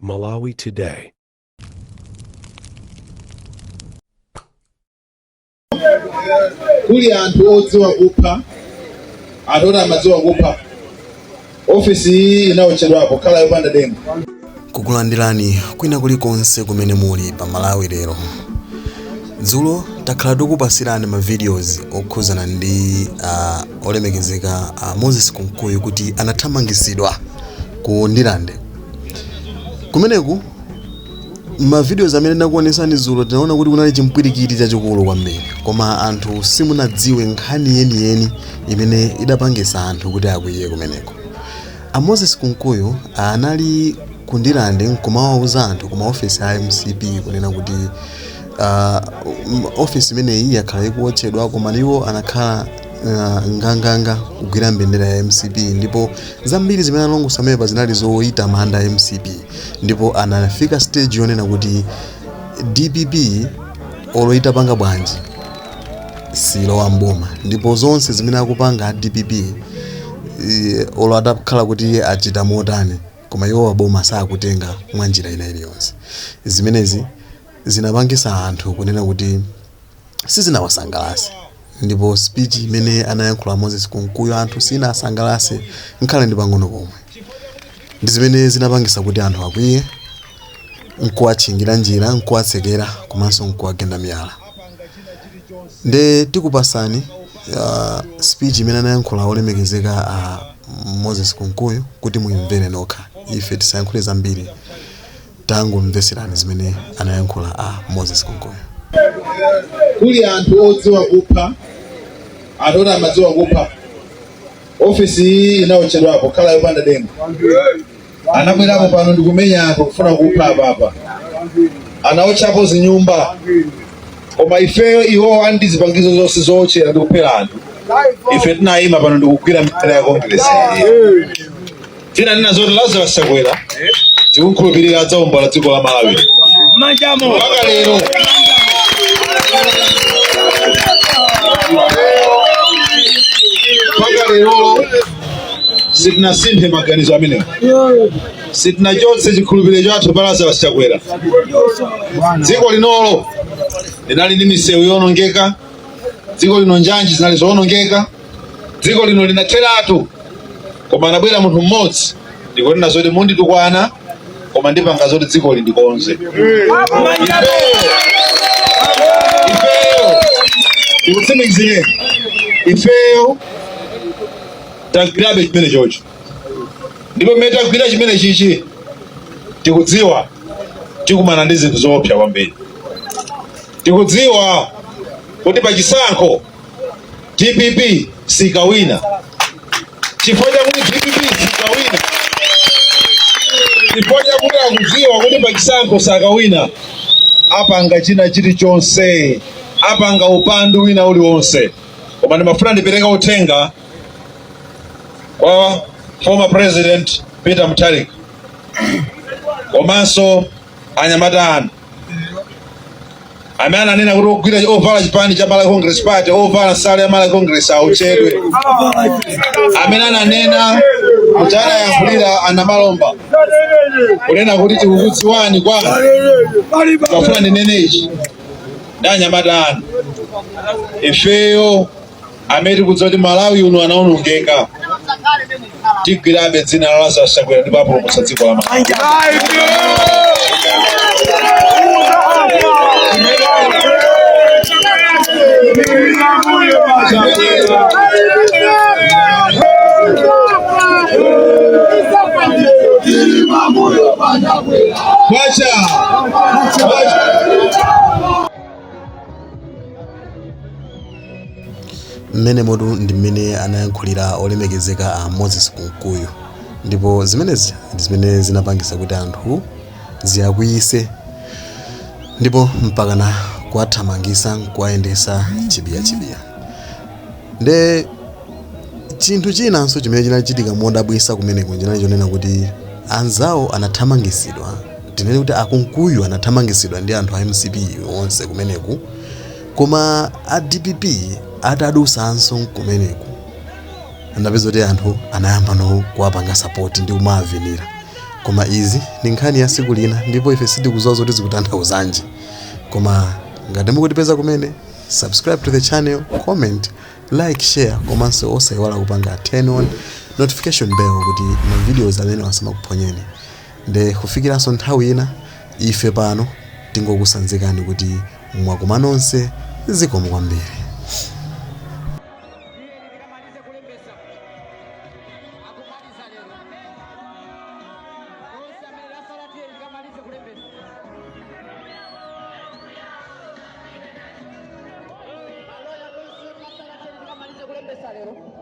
Malawi Today. Kuli anthu odziwa kupha, anthu amadziwa kupha. Ofisi hii inayochedwapo khala yopanda denga. Kukulandirani kwina kulikonse kumene muli pa Malawi lero. Dzulo takhala tikupasirani ma videos okhuzana ndi olemekezeka Moses Kunkuyu kuti anathamangisidwa ku Ndilande. Kumeneku ma videos amene ndakuonesani dzulo tinaona kuti kunali chimpwirikiti chachikulu kwambiri, koma anthu simunadziwe nkhani yeniyeni imene idapangisa anthu kuti akwiye kumeneko. Moses Kunkuyu anali ku Ndilande nkumawauza anthu kuma office ya MCP kunena kuti office imeneyi yakhala ikuwotchedwa, koma iwo anakhala nganganga kugwira mbendera ya MCP, ndipo zambiri zimene analongosamapa zinali zoita manda ya MCP, ndipo anafika stage yonena kuti DPP oloita panga bwanji silowa mboma, ndipo zonse zimene akupanga DPP olo adakhala kuti achita motani koma iwo waboma sakutenga mwa njira ina iliyonse. Zimenezi zinapangisa anthu kunena kuti sizinawasangalase, ndipo speech imene anayankhula Moses Kunkuyu anthu sinasangalase nkhale ndi pang'ono pomwe. Ndi zimene zinapangisa kuti anthu akwiye, nkuwatchingira njira, nkuwatsekera, komanso nkuwagenda miyala. Nde tikupasani speech imene anayankhula olemekezeka Moses Kunkuyu kuti muimvere nokha. Ife tisayankhule zambiri, tangomveserani zimene anayankhula Moses Kunkuyu. Kuli anthu odziwa kupha, anthu amadziwa kupha. Ofisi hii inayochedwapo khala yopanda denga. Anabwerapo pano ndikumenya anthu kufuna kupha apa. Anaotchapo zinyumba. Koma ifeyo iwo andizipangizo zonse zochera ndikuphera anthu. Ife tinayima pano ndikugwira mitera ya Congress. Tina nina zoti Lazarus Chakwera tikunkhulupirira adzawombola dziko la Malawi. Manjamo. Mpaka lero. Mpaka lero sitinasinthe maganizo amenewo. Sitinachotse chikhulupiriro chathu pa Lazarus Chakwera. Dziko linolo linali ndi misewu yonongeka, dziko lino njanji zinali zonongeka, dziko lino linatheratu, koma anabwera munthu mmodzi ndikunena zoti munditukwana koma ndipanga zoti dziko lindikonze. Ifeyo tikutsimikizire, ifeyo tagwirabe chimene chocho, ndipo mmene tagwira chimene chichi tikudziwa tikumana ndi zinthu zoopsa kwambiri. Tikudziwa kuti pachisankho DPP sikawina, chifukwa chakuti DPP sikawina, chifukwa chakuti akudziwa kuti pachisankho sakawina, apanga china chilichonse, apanga upandu wina uliwonse. Koma ndimafuna ndipereka uthenga kwa former president Peter Mutharika komanso anyamata anu amene ananena kuti ogwira ovala chipani cha Malawi Congress Party, ovala sale ya Malawi Congress auchedwe, amene ananena kuti anayankhulira Anamalomba kunena kuti tikukudziwani kwanu. Ndimafuna ndinene ichi ndi anyamata anu, ifeyo amene tikudziwa kuti Malawi uno anaonongeka, tigwirabe dzina la Lazarus Chakwera ndipo apulumutsa dziko la Malawi. Mmene modu ndi mmene anayankhulira olemekezeka Moses Kunkuyu, ndipo zimenezi ndi zimene zinapangisa kuti anthu ziyakwiyise, ndipo mpaka na kuwathamangisa kuwayendesa chibiya. Nde chinthu chinanso chimene chinachitika modabwisa kumeneko chinali chonena kuti anzawo anathamangisidwa, tinene kuti Kunkuyu anathamangisidwa ndi anthu a MCP onse kumeneku, koma a DPP atadusanso kumeneku. Ndapeza kuti anthu anayamba no kuwapanga support ndi kumavinira koma izi ndi nkhani ya siku lina ndipo ife sitikudziwa zoti zikutanthauzanji. Koma ngati mukutipeza kumene, subscribe to the channel, comment, like, share, komanso osayiwala kupanga turn on notification bell kuti ma videos amene asamakuphonyeni. Nde kufikiranso nthawi ina, ife pano tingokusanzikani kuti mwakoma nonse, zikomo kwambiri. Salero.